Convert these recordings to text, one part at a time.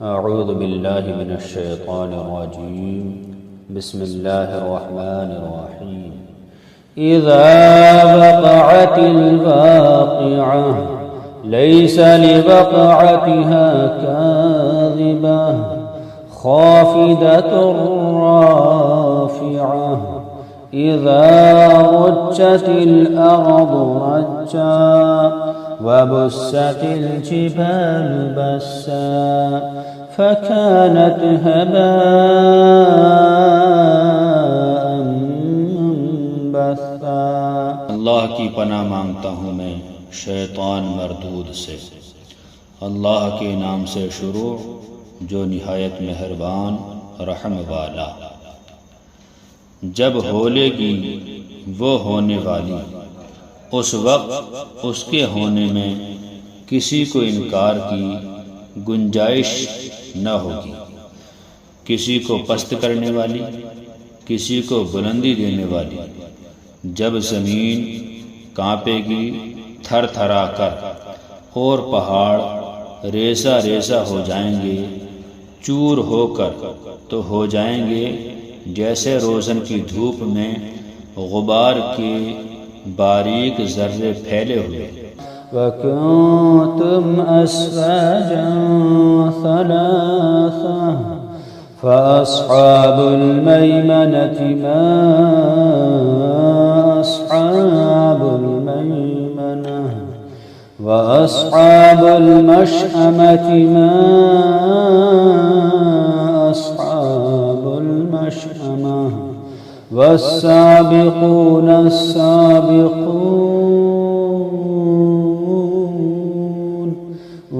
अऊज़ु बिल्लाहि मिनश शैतानिर रजीम। बिस्मिल्लाहिर रहमानिर रहीम। इज़ा वक़अतिल वाक़िअह लैसा लिवक़अतिहा काज़िबह ख़ाफ़िदतुर राफ़िअह इज़ा रुज्जतिल अर्ज़ु रज्जा वबुस्सतिल जिबालु बस्सा फ़कानत हबाअन मुंबस्सा। अल्लाह की पनाह मांगता हूँ मैं शैतान मरदूद से। अल्लाह के नाम से शुरू जो निहायत मेहरबान रहम वाला। जब होलेगी वो होने वाली, उस वक्त उसके होने में किसी को इनकार की गुंजाइश न होगी। किसी को पस्त करने वाली, किसी को बुलंदी देने वाली। जब ज़मीन कांपेगी थर थरा कर और पहाड़ रेसा रेसा हो जाएंगे चूर होकर, तो हो जाएंगे जैसे रोज़न की धूप में गुबार के बारीक ज़र्रे फैले हुए। वकुंतुम अस्वाजन सलासा फ़अस्हाबुल मैमनति मा अस्हाबुल मैमनह वअस्हाबुल मशअमति मा अस्हाबुल मशअमह वस्साबिक़ून अस्साबिक़ून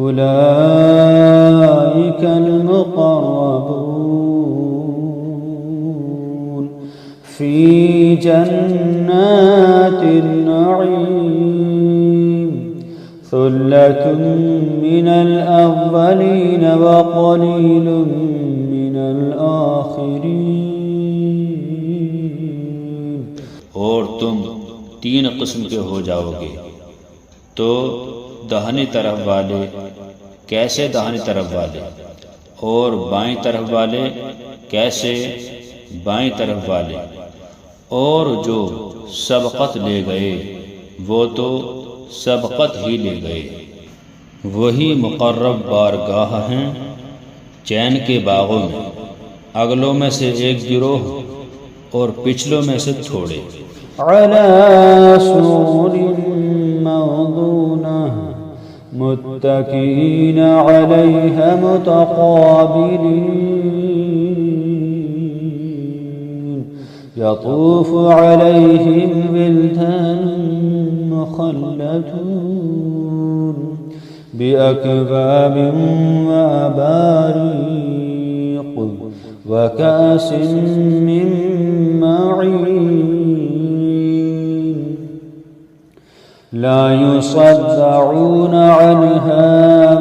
उलाइकल मुक़र्रबून फ़ी जन्नातिन नईम सुल्लतुम मिनल अव्वलीन व क़लीलुम मिनल आखिरीन। और तुम 3 किस्म के हो जाओगे, तो दाहिनी तरफ वाले कैसे दाहिनी तरफ वाले, और बाईं तरफ वाले कैसे बाईं तरफ वाले। और जो सबक़त ले गए वो तो सबक़त ही ले गए। वही मुक़र्रब बारगाह हैं चैन के बागों में, अगलों में से एक गिरोह और पिछलों में से थोड़े। अला सुरुरिन मौदूनह मुत्तकीन अलैहा मुतक़ाबिलीन यतूफ़ु अलैहिम विल्दानुन मुख़ल्लदून बिअकवाबिन व अबारीक़ व कासिन मिन मईन ला युसद्दऊन अन्हा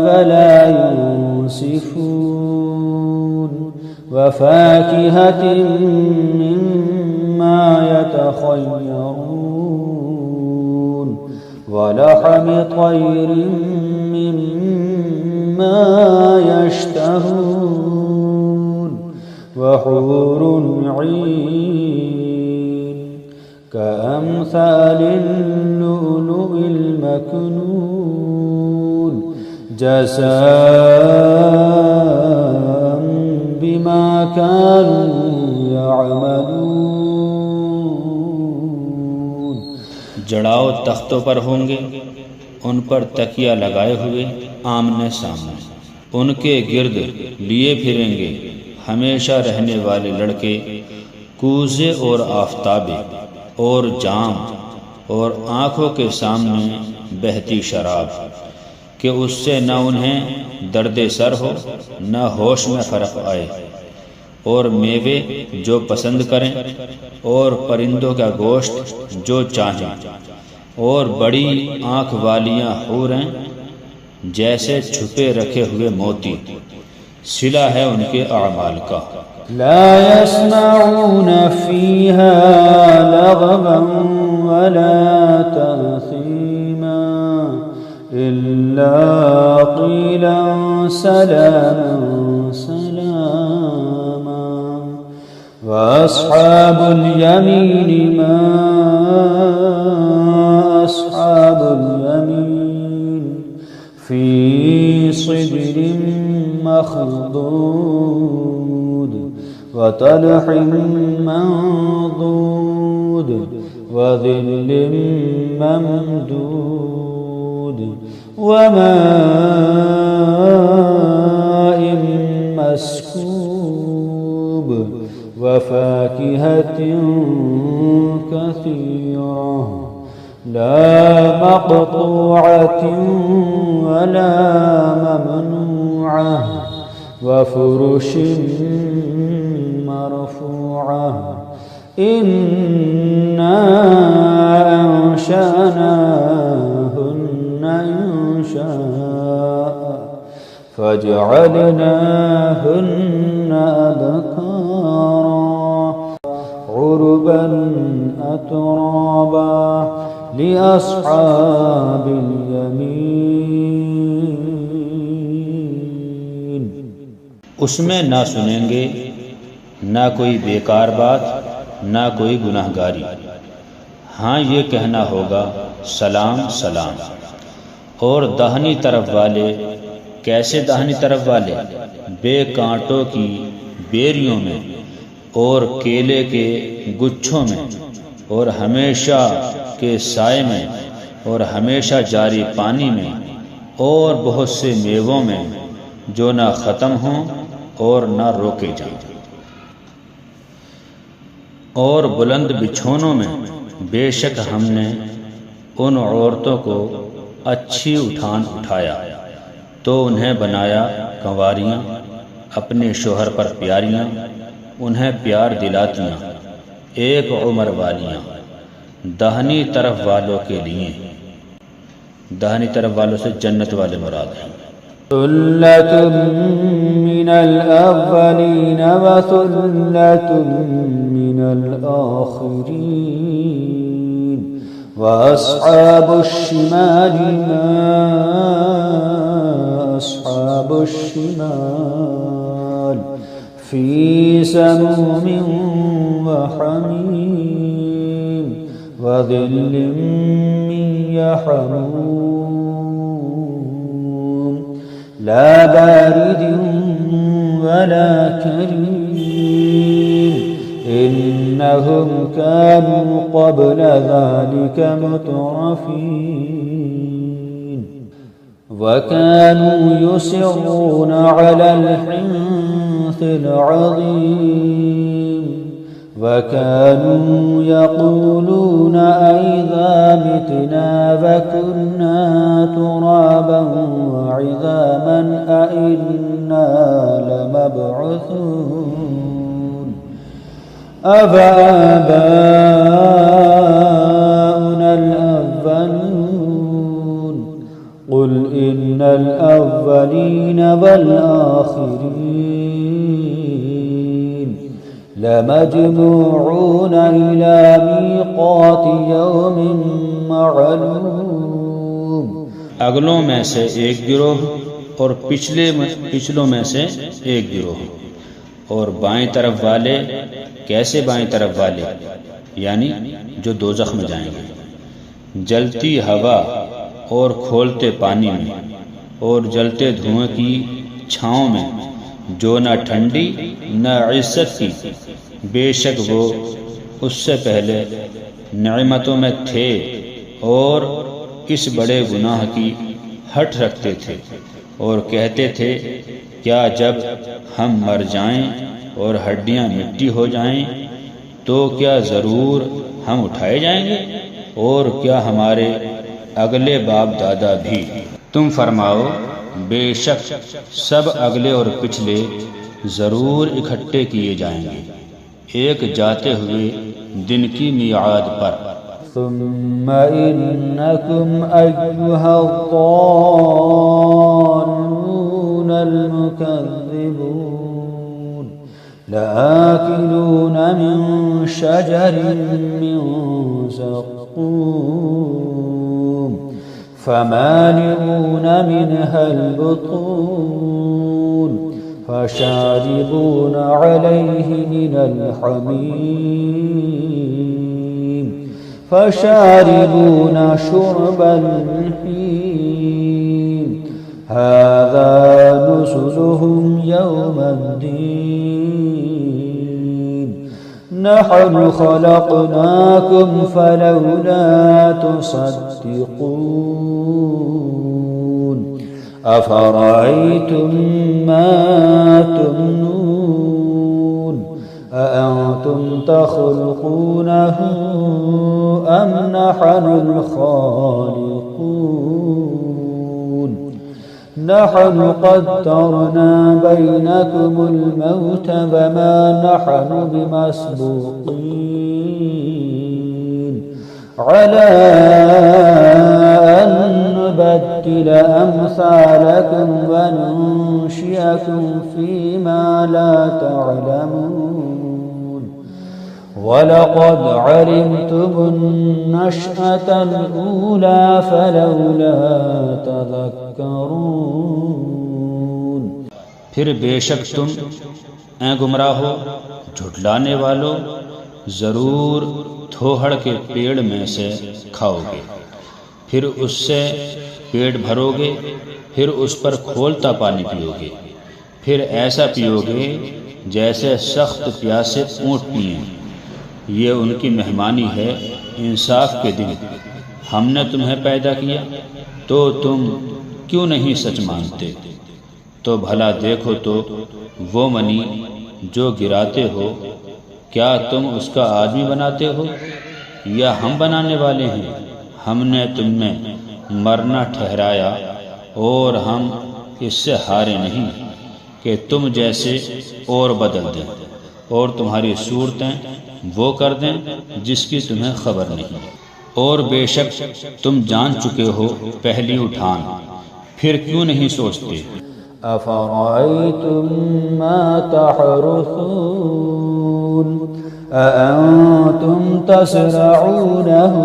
वला युंसिफून व फ़ाकिहतिन मिम्मा यतख़य्यरून व लहमि तयरिन मिम्मा यश्तहून व हूरुन ईन कअम्सालिल लुअलुइल मकनून जज़ाअन बिमा कानू यअमलून। जड़ाओ तख्तों पर होंगे, उन पर तकिया लगाए हुए आमने सामने। उनके गिर्द लिए फिरेंगे हमेशा रहने वाले लड़के, कूजे और आफताबे और जाम, और आँखों के सामने बहती शराब कि उससे न उन्हें दर्द सर हो न होश में फ़र्क आए। और मेवे जो पसंद करें, और परिंदों का गोश्त जो चाहें, और बड़ी आँख वालियाँ हूरें जैसे छुपे रखे हुए मोती। सिला है उनके अमाल का। ला यस्मऊन फ़ीहा लगवन वला तअसीमा इल्ला क़ीलन सलामन वअस्हाबुल यमीन मा अस्हाबुल यमीन फी सिदरिन मखदूद वतलहिम मंदूद वज़िल्लिम ममदूद वमाइन मस्कूब वफाकिहतिन कसीरा ला मक़तूअतिन वला ममनूअह वफ़ुरुशिन मरफ़ूअह इन्ना अंशअनाहुन्ना इंशाअ फजअलनाहुन्ना अबकारा उरुबन अतराबा लिअस्हाबिल यमीन। उसमें ना सुनेंगे ना कोई बेकार बात ना कोई गुनाहगारी। हाँ, ये कहना होगा सलाम सलाम। और दाहिनी तरफ वाले कैसे दाहिनी तरफ वाले? बेकांटों की बेरियों में और केले के गुच्छों में और हमेशा के साए में और हमेशा जारी पानी में और बहुत से मेवों में जो ना ख़त्म हों और ना रोके जाएं। और बुलंद बिछौनों में बेशक हमने उन औरतों को अच्छी उठान उठाया तो उन्हें बनाया कंवारियाँ, अपने शोहर पर प्यारियाँ, उन्हें प्यार दिलातियाँ, एक उम्र वालियाँ। दाहिनी तरफ वालों के लिए, दाहिनी तरफ वालों से जन्नत वाले मुराद हैं। सुल्लतुम मिनल अव्वलीन व सुल्लतुम मिनल आखिरीन व अस्हाबुश शिमालि मा अस्हाबुश शिमाल फी समूमिन व हमीम व ज़िल्लिन मिन यहमूम ला बारिदिन वला करीम इन्नहुम कानू क़ब्ल ज़ालिका मुतरफ़ीन व कानू युसिर्रूना अलल हिन्सिल अज़ीम व कानू यक़ूलूना अइज़ा मितना व कुन्ना तुराबन व इज़ामन अइन्ना लमबअूसून अवआबाउनल अव्वलून क़ुल इन्नल अव्वलीन वल आखिरीन लमजमूऊन इला मीक़ाति यौमिन मअलूम। अगलों में से एक गिरोह और पिछलों में से एक गिरोह। और बाएं तरफ वाले कैसे बाएं तरफ वाले? यानी जो दोज़ख में जाएंगे। जलती हवा और खोलते पानी में और जलते धुएं की छाँव में, जो न ठंडी न इज्जत की, बेशक वो उससे पहले नेमतों में थे और इस बड़े गुनाह की हट रखते थे और कहते थे, क्या जब हम मर जाएं और हड्डियां मिट्टी हो जाएं तो क्या ज़रूर हम उठाए जाएंगे? और क्या हमारे अगले बाप दादा भी? तुम फरमाओ, बेशक सब अगले और पिछले ज़रूर इकट्ठे किए जाएंगे एक जाते हुए दिन की मियाद पर। सुम्मा इन्नकुम अय्युहद्दाल्लूनल मुकज़्ज़िबून लआकिलून मिन शजरिन मिन ज़क़्क़ूम फमालिऊन मिनहल बुतून فشاربون عليه من الحميم فشاربون شرب الهيم هذا نزلهم يوم الدين نحن خلقناكم فلولا تصدقون أفرأيتم ما تمنون أأنتم تخلقونه أم نحن الخالقون نحن قدرنا بينكم الموت وما نحن بمسبوقين على أن نبدل أمثالكم وننشئكم فيما لا تعلمون ولقد علمتم النشأة الأولى فلولا تذكرون फिर बेशक तुम ऐ गुमराहो झुठलाने वालों जरूर थोहड़ के पेड़ में से खाओगे, फिर उससे पेट भरोगे, फिर उस पर खोलता पानी पियोगे, फिर ऐसा पियोगे जैसे सख्त प्यासे ऊँट पिए। ये उनकी मेहमानी है इंसाफ के दिन। हमने तुम्हें पैदा किया तो तुम क्यों नहीं सच मानते? तो भला देखो तो वो मनी जो गिराते हो, क्या तुम उसका आदमी बनाते हो या हम बनाने वाले हैं? हमने तुम्हें मरना ठहराया और हम इससे हारे नहीं कि तुम जैसे और बदल दें और तुम्हारी सूरतें वो कर दें जिसकी तुम्हें खबर नहीं। और बेशक तुम जान चुके हो पहली उठान, फिर क्यों नहीं सोचते? अफ़रअयतुम मा तहरुसून अअंतुम तज़रऊनहु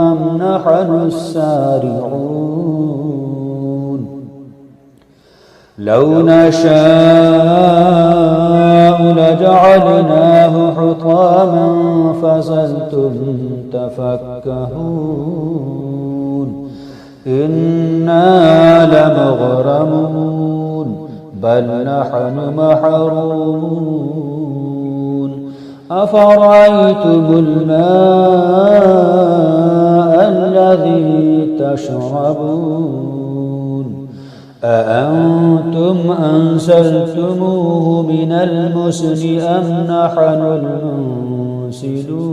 अम नहनुस्सारिऊन लौ नशाअ लजअलनाहु हुतामन फज़लतुम तफक्कहून इन्ना लमुग़रमून बल नहनु महरूमून अफ़रअयतुमुल माअ अल्लज़ी तशरबून अअंतुम अंज़लतमूहु मिनल मुज़्नि अम नहनुल मुनज़िलून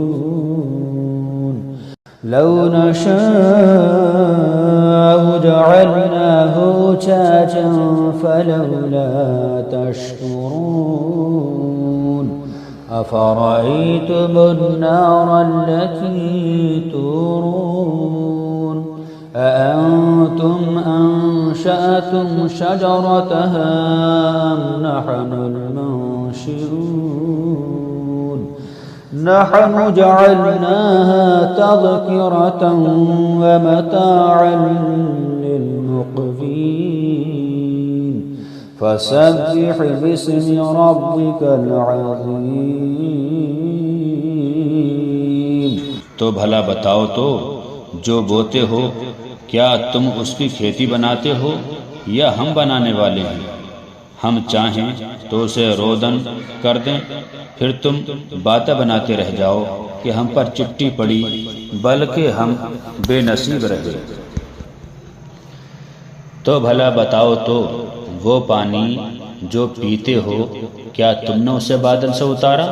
लौ नशाअ जअलनाहु उजाजन फलौला तशकुरून अफ़रअयतुमुन नार अल्लती तूरून अअंतुम अंशअतुम शजरतहा अम नहनुल मुनशिरून नहनु जअलनाहा तज़किरतन वमताअन लिलमुक़वीन फसब्बिह बिस्मि रब्बिकल अज़ीम। तो भला बताओ तो जो बोते हो, क्या तुम उसकी खेती बनाते हो या हम बनाने वाले हैं? हम चाहें तो उसे रोदन कर दें, फिर तुम बातें बनाते रह जाओ कि हम पर चिट्ठी पड़ी, बल्कि हम बेनसीब रहे। तो भला बताओ तो वो पानी जो पीते हो, क्या तुमने उसे बादल से उतारा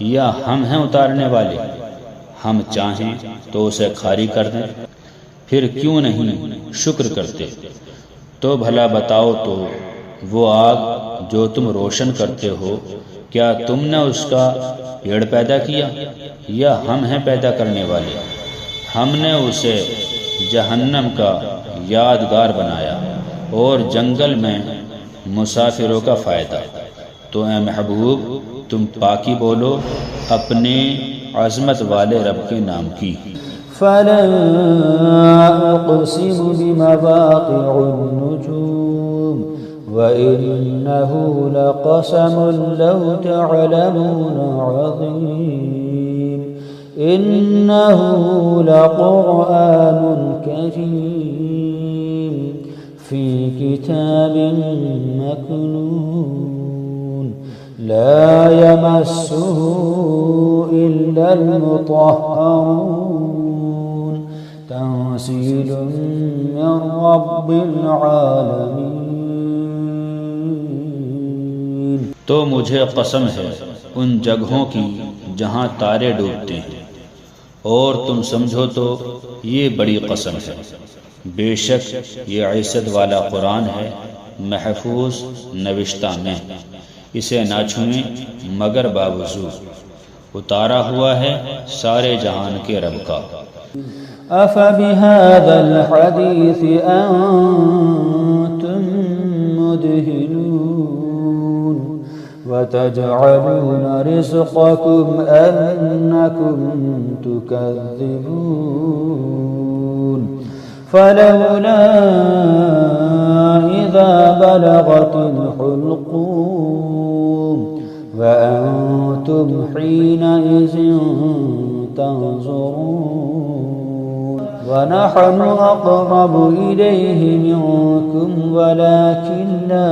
या हम हैं उतारने वाले? हम चाहें तो उसे खारी कर दें, फिर क्यों नहीं शुक्र करते? तो भला बताओ तो वो आग जो तुम रोशन करते हो, क्या तुमने उसका पेड़ पैदा किया या हम हैं पैदा करने वाले? हमने उसे जहन्नम का यादगार बनाया और जंगल में मुसाफिरों का फ़ायदा। तो ए महबूब, तुम पाकी बोलो अपने अज़मत वाले रब के नाम की। फला उक़सिमु बिमवाक़िउन नुजूम व وإنه لقسم لو تعلمون عظيم إنه لقرآن كريم في كتاب مكنون لا يمسه إلا المطهرون تنزيل من رب العالمين। तो मुझे कसम है उन जगहों की जहाँ तारे डूबते हैं, और तुम समझो तो ये बड़ी कसम है। बेशक ये इज्जत वाला कुरान है, महफूज नविश्ता में, इसे ना छुएं मगर बावजू उतारा हुआ है सारे जहान के रब का। अफ़बिहाज़ल हदीस अंतुम मुदहिनून वतजअलून रिज़क़कुम अन्नकुम तुकज़्ज़िबून फलौला इज़ा बलगतिल हुल्क़ूम वअंतुम हीनइज़िन तंज़ुरून वनहनु अक़रबु इलैहि मिनकुम वलाकिन ला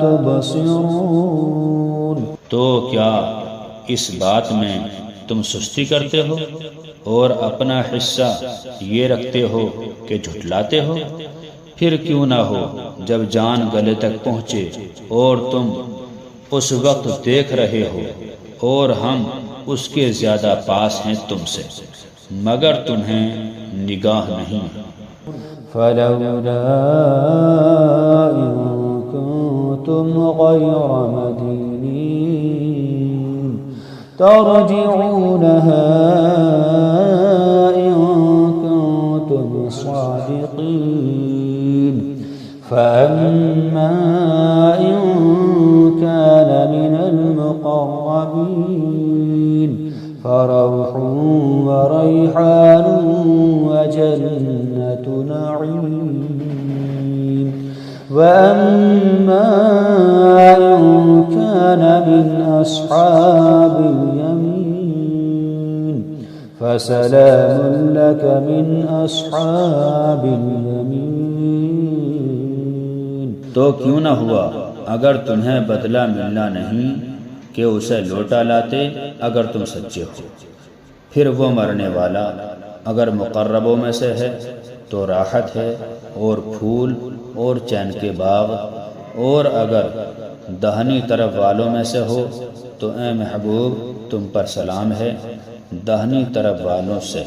तुबसिरून। तो क्या इस बात में तुम सुस्ती करते हो और अपना हिस्सा ये रखते हो कि झुठलाते हो? फिर क्यों ना हो जब जान गले तक पहुँचे और तुम उस वक्त देख रहे हो और हम उसके ज्यादा पास हैं तुमसे, मगर तुम्हें निगाह नहीं। फलौला इन कुंतुम गैर मदीनीन तर्जिऊनहा इन कुंतुम सादिकीन फअम्मा इन कान मिनल मुक़र्रबीन फरौह वरैहान वजन्नत नईम वअम्मा इन कान मिन अस्हाबिल यमीन फसलामुन लक मिन अस्हाबिल यमीन। तो क्यों न हुआ अगर तुम्हें बदला मिलना नहीं कि उसे लौटा लाते अगर तुम सच्चे हो। फिर वो मरने वाला अगर मुक़र्रबों में से है तो राहत है और फूल और चैन के बाग, और अगर दाहिनी तरफ वालों में से हो तो ए महबूब तुम पर सलाम है दाहिनी तरफ वालों से।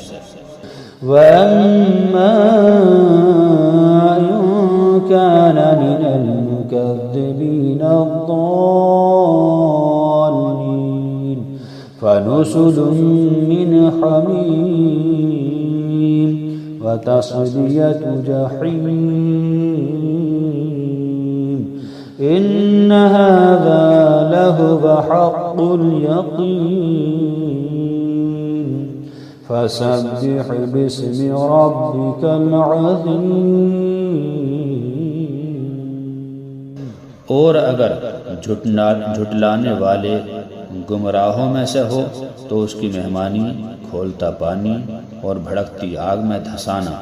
वअम्मा इन कान मिनल मुकज़्ज़िबीन अद्दाल्लीन फनुज़ुलुम मिन हमीम वतस्लियतु जहीम इन्न हाज़ा लहुव हक़्क़ुल यक़ीन फसब्बिह बिस्मि रब्बिकल अज़ीम। और अगर झुटलाने वाले गुमराहों में से हो तो उसकी मेहमानी खोलता पानी और भड़कती आग में धंसाना,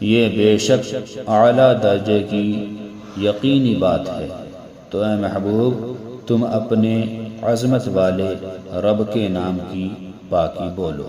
ये बेशक आला दर्जे की यकीनी बात है। तो ए महबूब तुम अपने अज़मत वाले रब के नाम की पाकी बोलो।